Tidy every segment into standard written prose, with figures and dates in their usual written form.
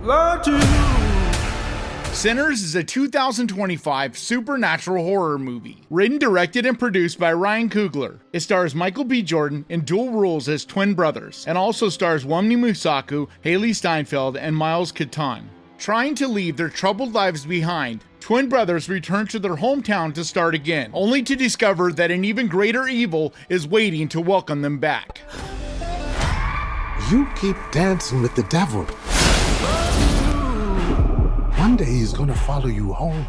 lie to you. Sinners is a 2025 supernatural horror movie, written, directed, and produced by Ryan Coogler. It stars Michael B. Jordan in dual roles as twin brothers, and also stars Wunmi Mosaku, Haley Steinfeld, and Miles Keaton. Trying to leave their troubled lives behind, twin brothers return to their hometown to start again, only to discover that an even greater evil is waiting to welcome them back. You keep dancing with the devil. One day he's gonna follow you home.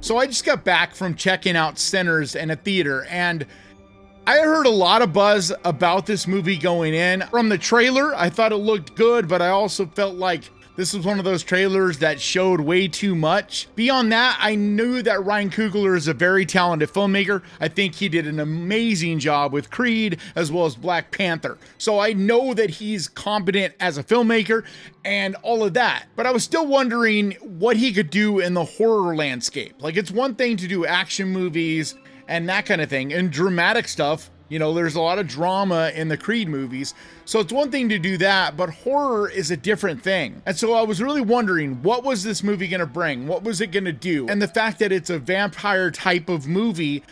So I just got back from checking out Sinners in a theater, and I heard a lot of buzz about this movie going in. From the trailer, I thought it looked good, but I also felt like this was one of those trailers that showed way too much. Beyond that, I knew that Ryan Coogler is a very talented filmmaker. I think he did an amazing job with Creed as well as Black Panther. So I know that he's competent as a filmmaker and all of that. But I was still wondering what he could do in the horror landscape. Like, it's one thing to do action movies and that kind of thing, and dramatic stuff. You know, there's a lot of drama in the Creed movies. So it's one thing to do that, but horror is a different thing. And so I was really wondering, what was this movie gonna bring? What was it gonna do? And the fact that it's a vampire type of movie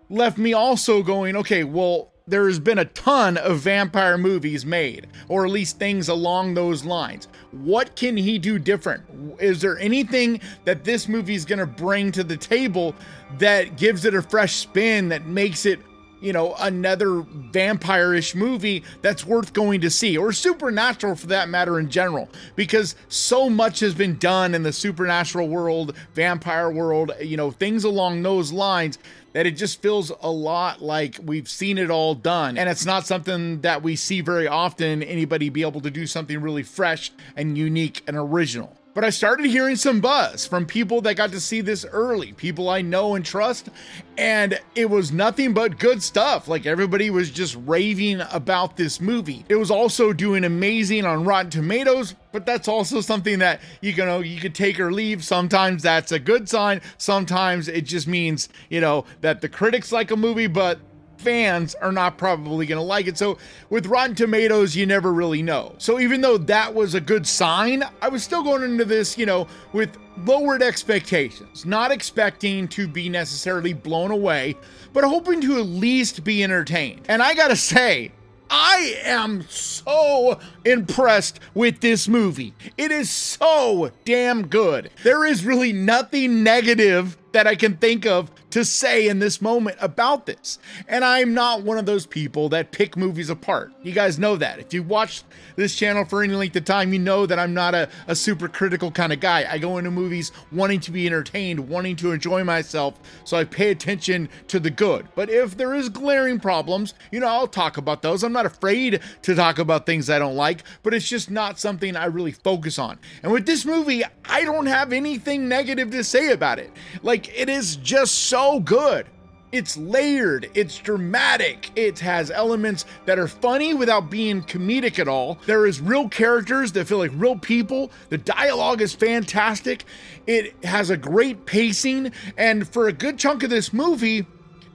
left me also going, okay, well, there's been a ton of vampire movies made, or at least things along those lines. What can he do different? Is there anything that this movie is gonna bring to the table that gives it a fresh spin, that makes it, you know, another vampire-ish movie that's worth going to see, or supernatural for that matter in general, because so much has been done in the supernatural world, vampire world, you know, things along those lines, that it just feels a lot like we've seen it all done. And it's not something that we see very often, anybody be able to do something really fresh and unique and original. But I started hearing some buzz from people that got to see this early, people I know and trust, and it was nothing but good stuff. Like, everybody was just raving about this movie. It was also doing amazing on Rotten Tomatoes, but that's also something that, you know, you could take or leave. Sometimes that's a good sign. Sometimes it just means, you know, that the critics like a movie, but fans are not probably going to like it. So with Rotten Tomatoes, you never really know. So even though that was a good sign, I was still going into this, you know, with lowered expectations, not expecting to be necessarily blown away, but hoping to at least be entertained. And I gotta say, I am so impressed with this movie. It is so damn good. There is really nothing negative that I can think of to say in this moment about this. And I'm not one of those people that pick movies apart. You guys know that. If you've watched this channel for any length of time, you know that I'm not a super critical kind of guy. I go into movies wanting to be entertained, wanting to enjoy myself, so I pay attention to the good. But if there is glaring problems, you know, I'll talk about those. I'm not afraid to talk about things I don't like, but it's just not something I really focus on. And with this movie, I don't have anything negative to say about it. Like, it is just so good. It's layered, it's dramatic, it has elements that are funny without being comedic at all. There is real characters that feel like real people. The dialogue is fantastic. It has a great pacing, and for a good chunk of this movie,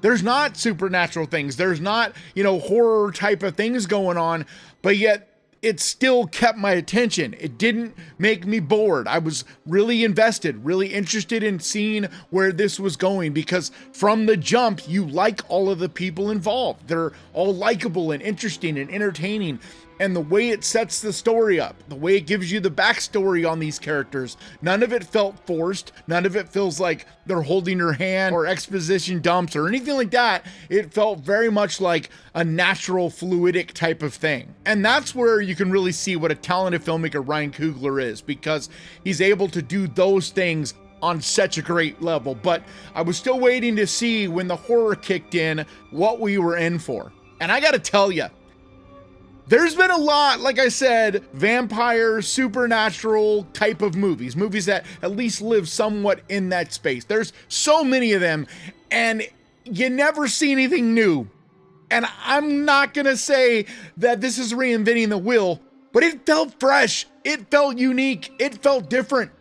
there's not supernatural things. There's not, you know, horror type of things going on, but yet it still kept my attention. It didn't make me bored. I was really invested, really interested in seeing where this was going, because from the jump, you like all of the people involved. They're all likable and interesting and entertaining. And the way it sets the story up, the way it gives you the backstory on these characters, none of it felt forced. None of it feels like they're holding your hand or exposition dumps or anything like that. It felt very much like a natural, fluidic type of thing. And that's where you can really see what a talented filmmaker Ryan Coogler is, because he's able to do those things on such a great level. But I was still waiting to see, when the horror kicked in, what we were in for. And I gotta tell you, there's been a lot, like I said, vampire, supernatural type of movies that at least live somewhat in that space. There's so many of them, and you never see anything new. And I'm not gonna say that this is reinventing the wheel, but it felt fresh, it felt unique, it felt different.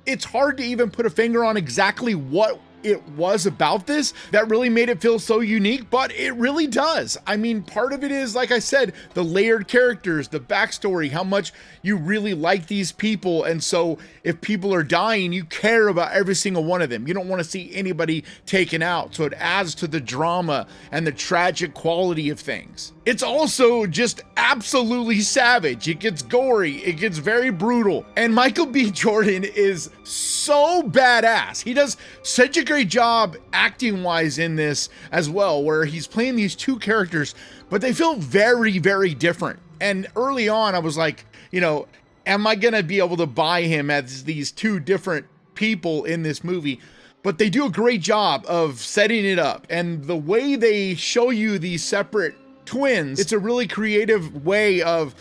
It's hard to even put a finger on exactly what it was about this that really made it feel so unique, but it really does. I mean, part of it is, like I said, the layered characters, the backstory, how much you really like these people. And so if people are dying, you care about every single one of them. You don't want to see anybody taken out. So it adds to the drama and the tragic quality of things. It's also just absolutely savage. It gets gory. It gets very brutal. And Michael B. Jordan is so badass. He does such a great job acting wise in this as well, where he's playing these two characters, but they feel very, very different. And early on, I was like, you know, am I going to be able to buy him as these two different people in this movie? But they do a great job of setting it up. And the way they show you these separate twins, it's a really creative way of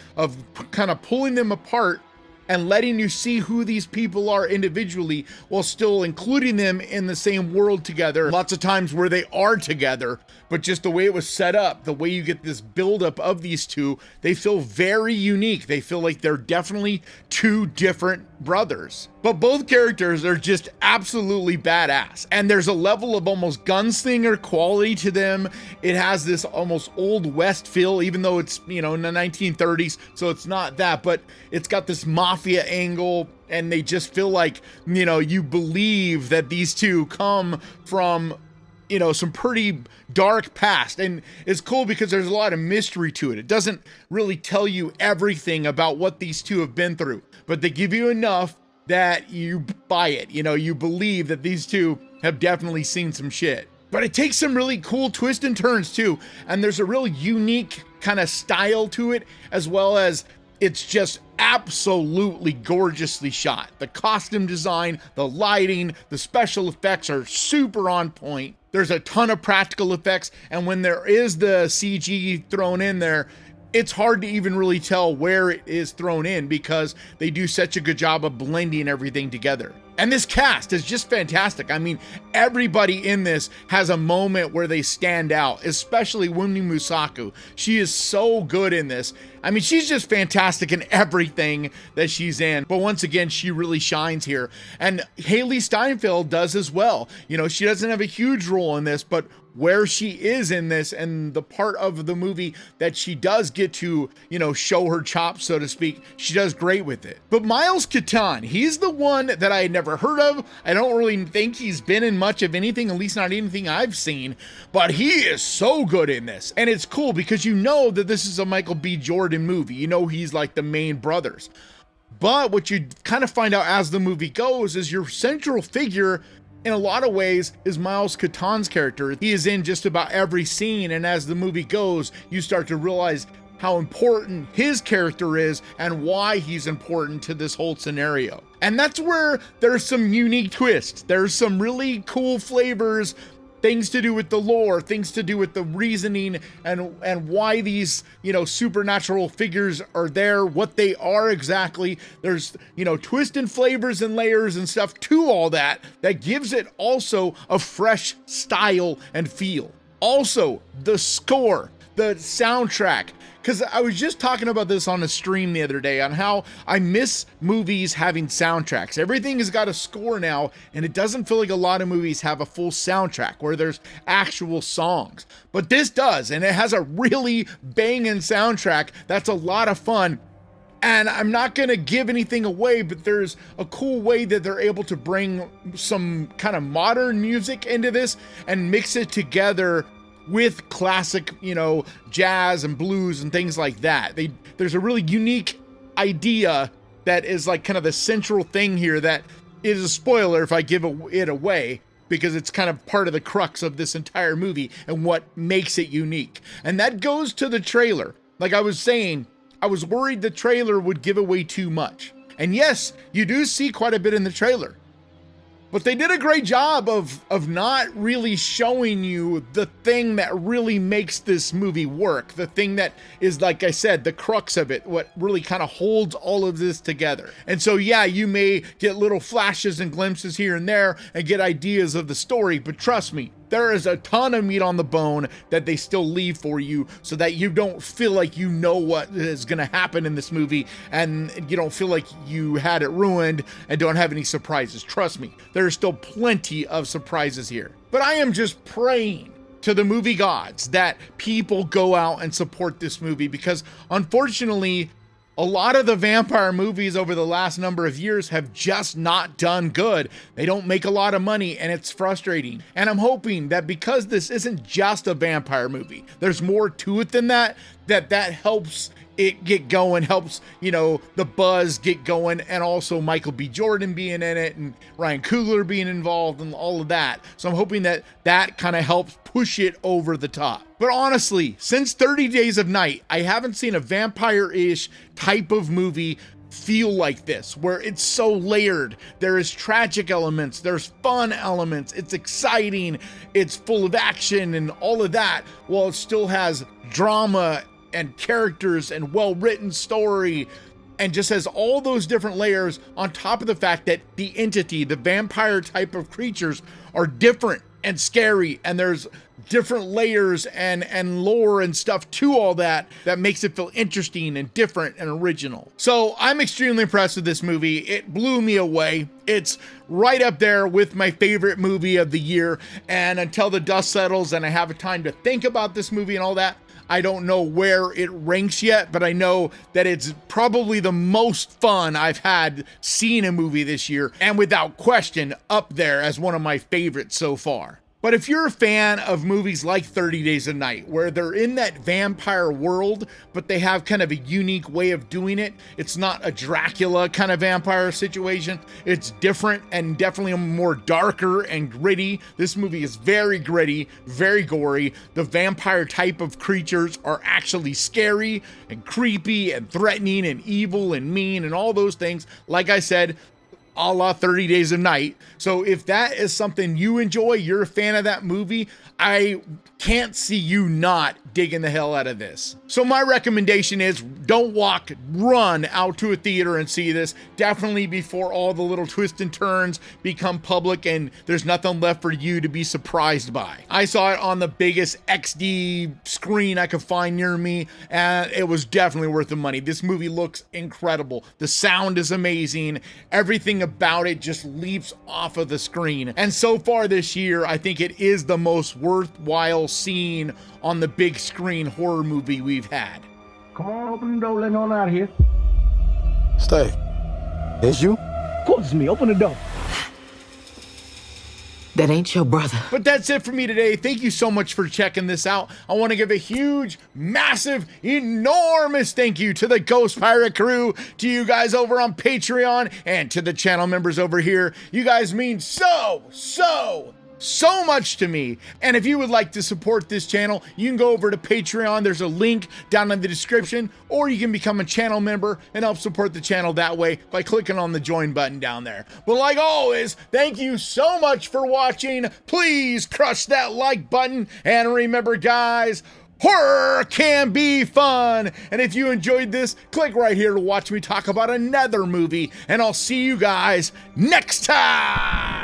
kind of pulling them apart and letting you see who these people are individually while still including them in the same world together. Lots of times where they are together, but just the way it was set up, the way you get this buildup of these two, they feel very unique. They feel like they're definitely two different brothers. But both characters are just absolutely badass. And there's a level of almost gunslinger quality to them. It has this almost Old West feel, even though it's, you know, in the 1930s, so it's not that, but it's got this mafia angle, and they just feel like, you know, you believe that these two come from, you know, some pretty dark past. And it's cool because there's a lot of mystery to it. It doesn't really tell you everything about what these two have been through, but they give you enough that you buy it. You know, you believe that these two have definitely seen some shit. But it takes some really cool twists and turns too. And there's a real unique kind of style to it, as well as it's just absolutely gorgeously shot. The costume design, the lighting, the special effects are super on point. There's a ton of practical effects. And when there is the CG thrown in there, it's hard to even really tell where it is thrown in because they do such a good job of blending everything together. And this cast is just fantastic. I mean, everybody in this has a moment where they stand out, especially Wunmi Musaku. She is so good in this. I mean, she's just fantastic in everything that she's in. But once again, she really shines here. And Haley Steinfeld does as well. You know, she doesn't have a huge role in this, but where she is in this and the part of the movie that she does get to, you know, show her chops, so to speak, she does great with it. But Miles Catan, he's the one that I had never heard of. I don't really think he's been in much of anything, at least not anything I've seen, but he is so good in this. And it's cool because you know that this is a Michael B. Jordan movie. You know, he's like the main brothers. But what you kind of find out as the movie goes is your central figure in a lot of ways is Miles Catan's character. He is in just about every scene, and as the movie goes, you start to realize how important his character is and why he's important to this whole scenario. And that's where there's some unique twists. There's some really cool flavors, things to do with the lore, things to do with the reasoning and why these, you know, supernatural figures are there, what they are exactly. There's, you know, twist and flavors and layers and stuff to all that gives it also a fresh style and feel. Also, the score, the soundtrack, because I was just talking about this on a stream the other day on how I miss movies having soundtracks. Everything has got a score now, and it doesn't feel like a lot of movies have a full soundtrack where there's actual songs. But this does, and it has a really banging soundtrack that's a lot of fun. And I'm not going to give anything away, but there's a cool way that they're able to bring some kind of modern music into this and mix it together with classic, you know, jazz and blues and things like that. There's a really unique idea that is like kind of the central thing here that is a spoiler if I give it away, because it's kind of part of the crux of this entire movie and what makes it unique. And that goes to the trailer. Like I was saying, I was worried the trailer would give away too much. And yes, you do see quite a bit in the trailer. But they did a great job of not really showing you the thing that really makes this movie work. The thing that is, like I said, the crux of it, what really kind of holds all of this together. And so, yeah, you may get little flashes and glimpses here and there and get ideas of the story, but trust me, there is a ton of meat on the bone that they still leave for you so that you don't feel like you know what is going to happen in this movie and you don't feel like you had it ruined and don't have any surprises. Trust me, there's still plenty of surprises here. But I am just praying to the movie gods that people go out and support this movie, because unfortunately, a lot of the vampire movies over the last number of years have just not done good. They don't make a lot of money, and it's frustrating. And I'm hoping that because this isn't just a vampire movie, there's more to it than that, that helps it get going, helps, the buzz get going, and also Michael B. Jordan being in it and Ryan Coogler being involved and all of that. So I'm hoping that kind of helps push it over the top. But honestly, since 30 Days of Night, I haven't seen a vampire-ish type of movie feel like this, where it's so layered. There is tragic elements, there's fun elements, it's exciting, it's full of action and all of that, while it still has drama and characters and well-written story, and just has all those different layers on top of the fact that the entity, the vampire type of creatures, are different and scary, and there's different layers and lore and stuff to all that makes it feel interesting and different and original. So I'm extremely impressed with this movie. It blew me away. It's right up there with my favorite movie of the year, and until the dust settles and I have a time to think about this movie and all that, I don't know where it ranks yet, but I know that it's probably the most fun I've had seeing a movie this year, and without question up there as one of my favorites so far. But if you're a fan of movies like 30 Days a Night, where they're in that vampire world, but they have kind of a unique way of doing it, it's not a Dracula kind of vampire situation. It's different and definitely more darker and gritty. This movie is very gritty, very gory. The vampire type of creatures are actually scary and creepy and threatening and evil and mean and all those things. Like I said, a la 30 Days of Night. So if that is something you enjoy, you're a fan of that movie, I can't see you not digging the hell out of this. So my recommendation is don't walk, run out to a theater and see this. Definitely before all the little twists and turns become public and there's nothing left for you to be surprised by. I saw it on the biggest XD screen I could find near me, and it was definitely worth the money. This movie looks incredible. The sound is amazing. Everything about it just leaps off of the screen. And so far this year, I think it is the most worthwhile scene on the big screen horror movie we've had. Come on, open the door, let on out of here. Stay. It's you? Of course it's me, open the door. That ain't your brother. But that's it for me today. Thank you so much for checking this out. I want to give a huge, massive, enormous thank you to the Ghost Pirate crew, to you guys over on Patreon, and to the channel members over here. You guys mean so much to me. And if you would like to support this channel, you can go over to Patreon. There's a link down in the description, or you can become a channel member and help support the channel that way by clicking on the join button down there. But like always, thank you so much for watching. Please crush that like button, and remember guys, horror can be fun. And if you enjoyed this, click right here to watch me talk about another movie, and I'll see you guys next time.